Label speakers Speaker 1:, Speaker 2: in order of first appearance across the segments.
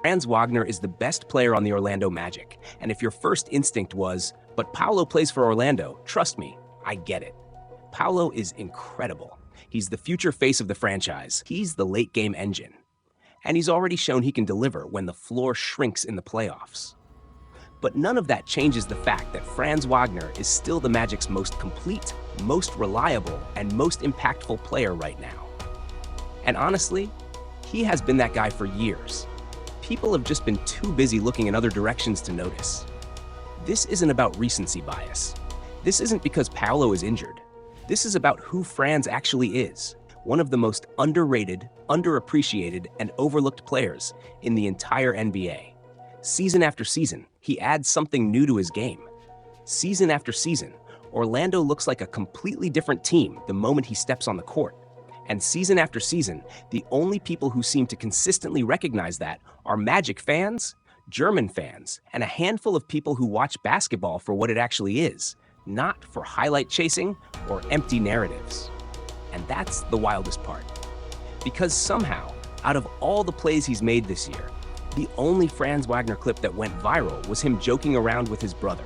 Speaker 1: Franz Wagner is the best player on the Orlando Magic, and if your first instinct was, but Paolo plays for Orlando, trust me, I get it. Paolo is incredible. He's the future face of the franchise. He's the late-game engine. And he's already shown he can deliver when the floor shrinks in the playoffs. But none of that changes the fact that Franz Wagner is still the Magic's most complete, most reliable, and most impactful player right now. And honestly, he has been that guy for years. People have just been too busy looking in other directions to notice. This isn't about recency bias. This isn't because Paolo is injured. This is about who Franz actually is, one of the most underrated, underappreciated, and overlooked players in the entire NBA. Season after season, he adds something new to his game. Season after season, Orlando looks like a completely different team the moment he steps on the court. And season after season, the only people who seem to consistently recognize that are Magic fans, German fans, and a handful of people who watch basketball for what it actually is, not for highlight chasing or empty narratives. And that's the wildest part. Because somehow, out of all the plays he's made this year, the only Franz Wagner clip that went viral was him joking around with his brother.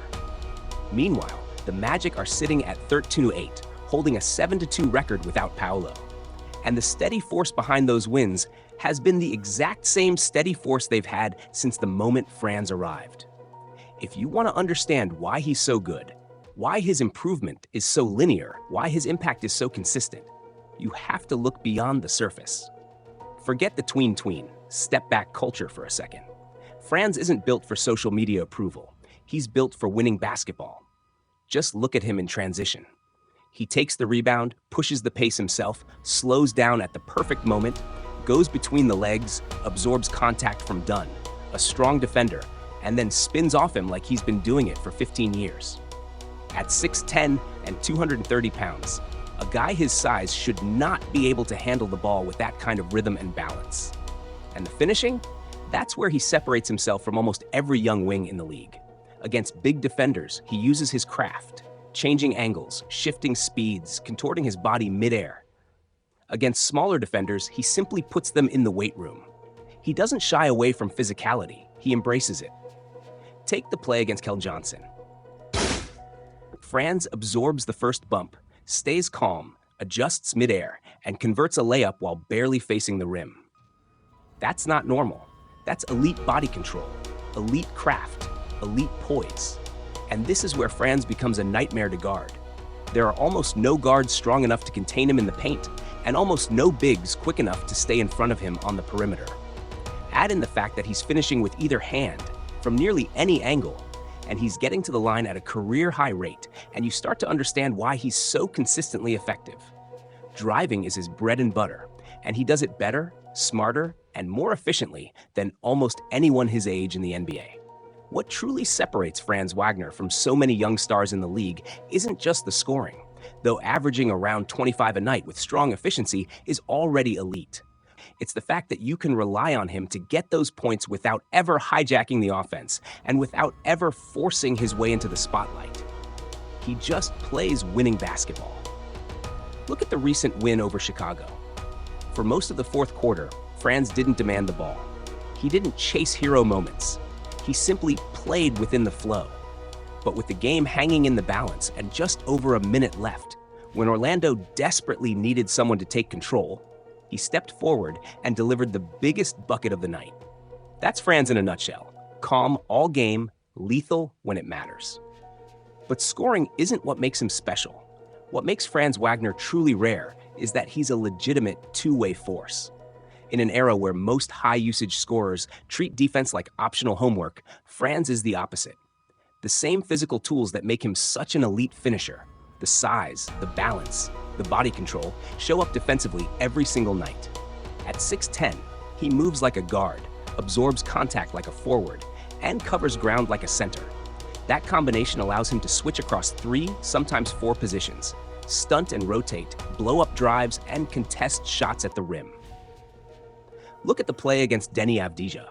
Speaker 1: Meanwhile, the Magic are sitting at 13-8, holding a 7-2 record without Paolo. And the steady force behind those wins has been the exact same steady force they've had since the moment Franz arrived. If you want to understand why he's so good, why his improvement is so linear, why his impact is so consistent, you have to look beyond the surface. Forget the tween, step back culture for a second. Franz isn't built for social media approval. He's built for winning basketball. Just look at him in transition. He takes the rebound, pushes the pace himself, slows down at the perfect moment, goes between the legs, absorbs contact from Dunn, a strong defender, and then spins off him like he's been doing it for 15 years. At 6'10" and 230 pounds, a guy his size should not be able to handle the ball with that kind of rhythm and balance. And the finishing? That's where he separates himself from almost every young wing in the league. Against big defenders, he uses his craft, changing angles, shifting speeds, contorting his body midair. Against smaller defenders, he simply puts them in the weight room. He doesn't shy away from physicality, he embraces it. Take the play against Kel Johnson. Franz absorbs the first bump, stays calm, adjusts midair, and converts a layup while barely facing the rim. That's not normal. That's elite body control, elite craft, elite poise. And this is where Franz becomes a nightmare to guard. There are almost no guards strong enough to contain him in the paint, and almost no bigs quick enough to stay in front of him on the perimeter. Add in the fact that he's finishing with either hand, from nearly any angle, and he's getting to the line at a career-high rate, and you start to understand why he's so consistently effective. Driving is his bread and butter, and he does it better, smarter, and more efficiently than almost anyone his age in the NBA. What truly separates Franz Wagner from so many young stars in the league isn't just the scoring, though averaging around 25 a night with strong efficiency is already elite. It's the fact that you can rely on him to get those points without ever hijacking the offense and without ever forcing his way into the spotlight. He just plays winning basketball. Look at the recent win over Chicago. For most of the fourth quarter, Franz didn't demand the ball. He didn't chase hero moments. He simply played within the flow. But with the game hanging in the balance and just over a minute left, when Orlando desperately needed someone to take control, he stepped forward and delivered the biggest bucket of the night. That's Franz in a nutshell. Calm all game, lethal when it matters. But scoring isn't what makes him special. What makes Franz Wagner truly rare is that he's a legitimate two-way force. In an era where most high-usage scorers treat defense like optional homework, Franz is the opposite. The same physical tools that make him such an elite finisher, the size, the balance, the body control, show up defensively every single night. At 6'10", he moves like a guard, absorbs contact like a forward, and covers ground like a center. That combination allows him to switch across 3, sometimes 4 positions, stunt and rotate, blow up drives, and contest shots at the rim. Look at the play against Denny Avdija.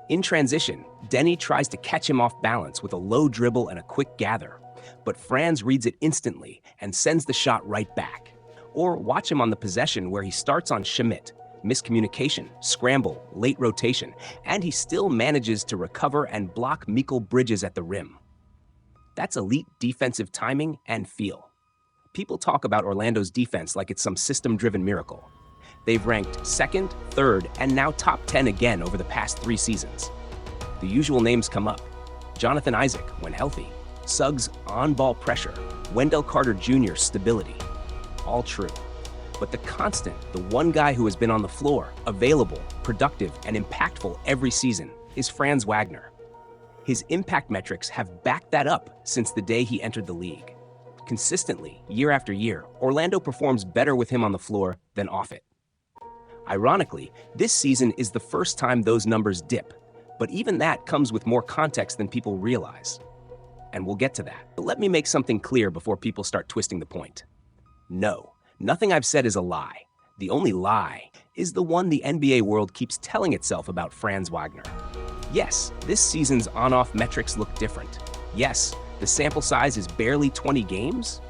Speaker 1: In transition, Denny tries to catch him off balance with a low dribble and a quick gather, but Franz reads it instantly and sends the shot right back. Or watch him on the possession where he starts on Schmidt, Miscommunication, scramble, late rotation, and he still manages to recover and block Mikal Bridges at the rim. That's elite defensive timing and feel. People talk about Orlando's defense like it's some system-driven miracle. They've ranked second, third, and now top 10 again over the past 3 seasons. The usual names come up. Jonathan Isaac, when healthy. Suggs' on-ball pressure. Wendell Carter Jr.'s stability. All true. But the constant, the one guy who has been on the floor, available, productive, and impactful every season, is Franz Wagner. His impact metrics have backed that up since the day he entered the league. Consistently, year after year, Orlando performs better with him on the floor than off it. Ironically, this season is the first time those numbers dip, but even that comes with more context than people realize. And we'll get to that. But let me make something clear before people start twisting the point. No, nothing I've said is a lie. The only lie is the one the NBA world keeps telling itself about Franz Wagner. Yes, this season's on-off metrics look different. Yes, the sample size is barely 20 games.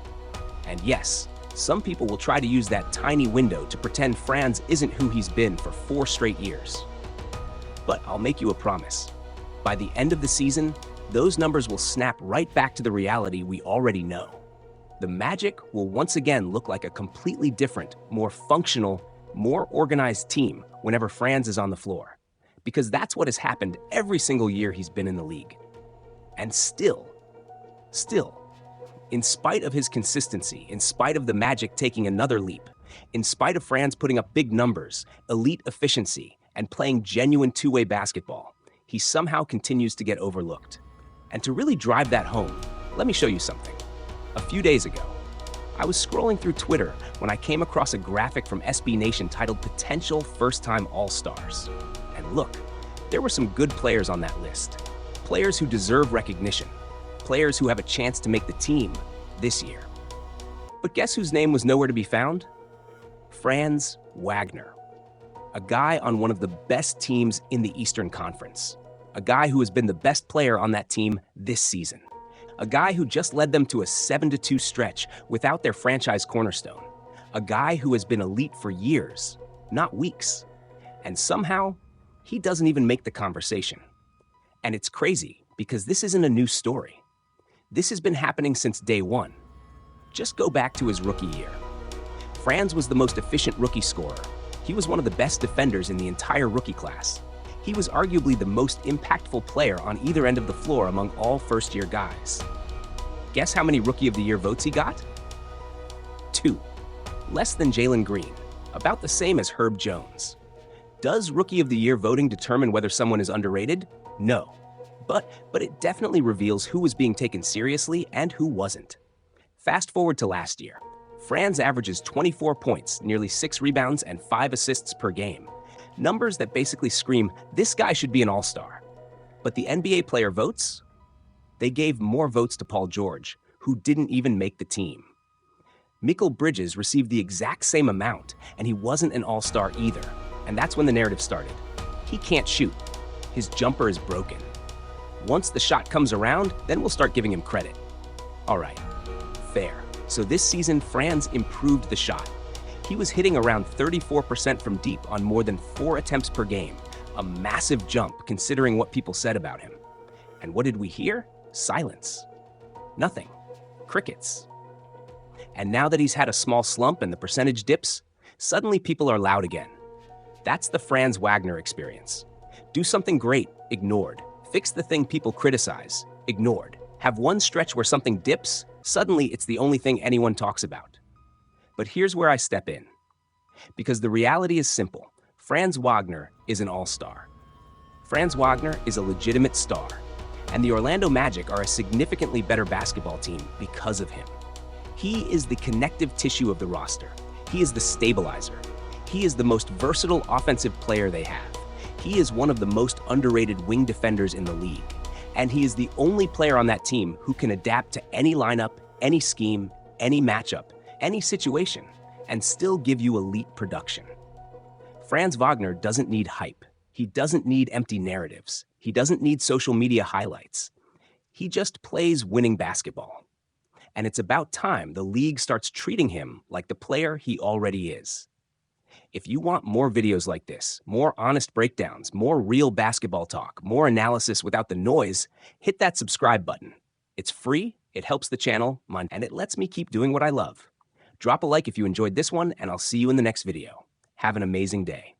Speaker 1: And yes, some people will try to use that tiny window to pretend Franz isn't who he's been for 4 straight years. But I'll make you a promise. By the end of the season, those numbers will snap right back to the reality we already know. The Magic will once again look like a completely different, more functional, more organized team whenever Franz is on the floor. Because that's what has happened every single year he's been in the league. And still, in spite of his consistency, in spite of the Magic taking another leap, in spite of Franz putting up big numbers, elite efficiency, and playing genuine two-way basketball, he somehow continues to get overlooked. And to really drive that home, let me show you something. A few days ago, I was scrolling through Twitter when I came across a graphic from SB Nation titled Potential First-Time All-Stars. And look, there were some good players on that list. Players who deserve recognition. Players who have a chance to make the team this year. But guess whose name was nowhere to be found? Franz Wagner. A guy on one of the best teams in the Eastern Conference. A guy who has been the best player on that team this season. A guy who just led them to a 7-2 stretch without their franchise cornerstone. A guy who has been elite for years, not weeks. And somehow, he doesn't even make the conversation. And it's crazy because this isn't a new story. This has been happening since day one. Just go back to his rookie year. Franz was the most efficient rookie scorer. He was one of the best defenders in the entire rookie class. He was arguably the most impactful player on either end of the floor among all first-year guys. Guess how many Rookie of the Year votes he got? 2. Less than Jalen Green, about the same as Herb Jones. Does Rookie of the Year voting determine whether someone is underrated? No. But it definitely reveals who was being taken seriously and who wasn't. Fast forward to last year. Franz averages 24 points, nearly 6 rebounds, and 5 assists per game. Numbers that basically scream, this guy should be an all-star. But the NBA player votes? They gave more votes to Paul George, who didn't even make the team. Mikal Bridges received the exact same amount, and he wasn't an all-star either. And that's when the narrative started. He can't shoot. His jumper is broken. Once the shot comes around, then we'll start giving him credit. All right, fair. So this season, Franz improved the shot. He was hitting around 34% from deep on more than 4 attempts per game, a massive jump considering what people said about him. And what did we hear? Silence. Nothing. Crickets. And now that he's had a small slump and the percentage dips, suddenly people are loud again. That's the Franz Wagner experience. Do something great, ignored. Fix the thing people criticize, ignored. Have one stretch where something dips, suddenly it's the only thing anyone talks about. But here's where I step in. Because the reality is simple. Franz Wagner is an all-star. Franz Wagner is a legitimate star. And the Orlando Magic are a significantly better basketball team because of him. He is the connective tissue of the roster. He is the stabilizer. He is the most versatile offensive player they have. He is one of the most underrated wing defenders in the league. And he is the only player on that team who can adapt to any lineup, any scheme, any matchup, any situation, and still give you elite production. Franz Wagner doesn't need hype. He doesn't need empty narratives. He doesn't need social media highlights. He just plays winning basketball. And it's about time the league starts treating him like the player he already is. If you want more videos like this, more honest breakdowns, more real basketball talk, more analysis without the noise, hit that subscribe button. It's free, it helps the channel, and it lets me keep doing what I love. Drop a like if you enjoyed this one, and I'll see you in the next video. Have an amazing day.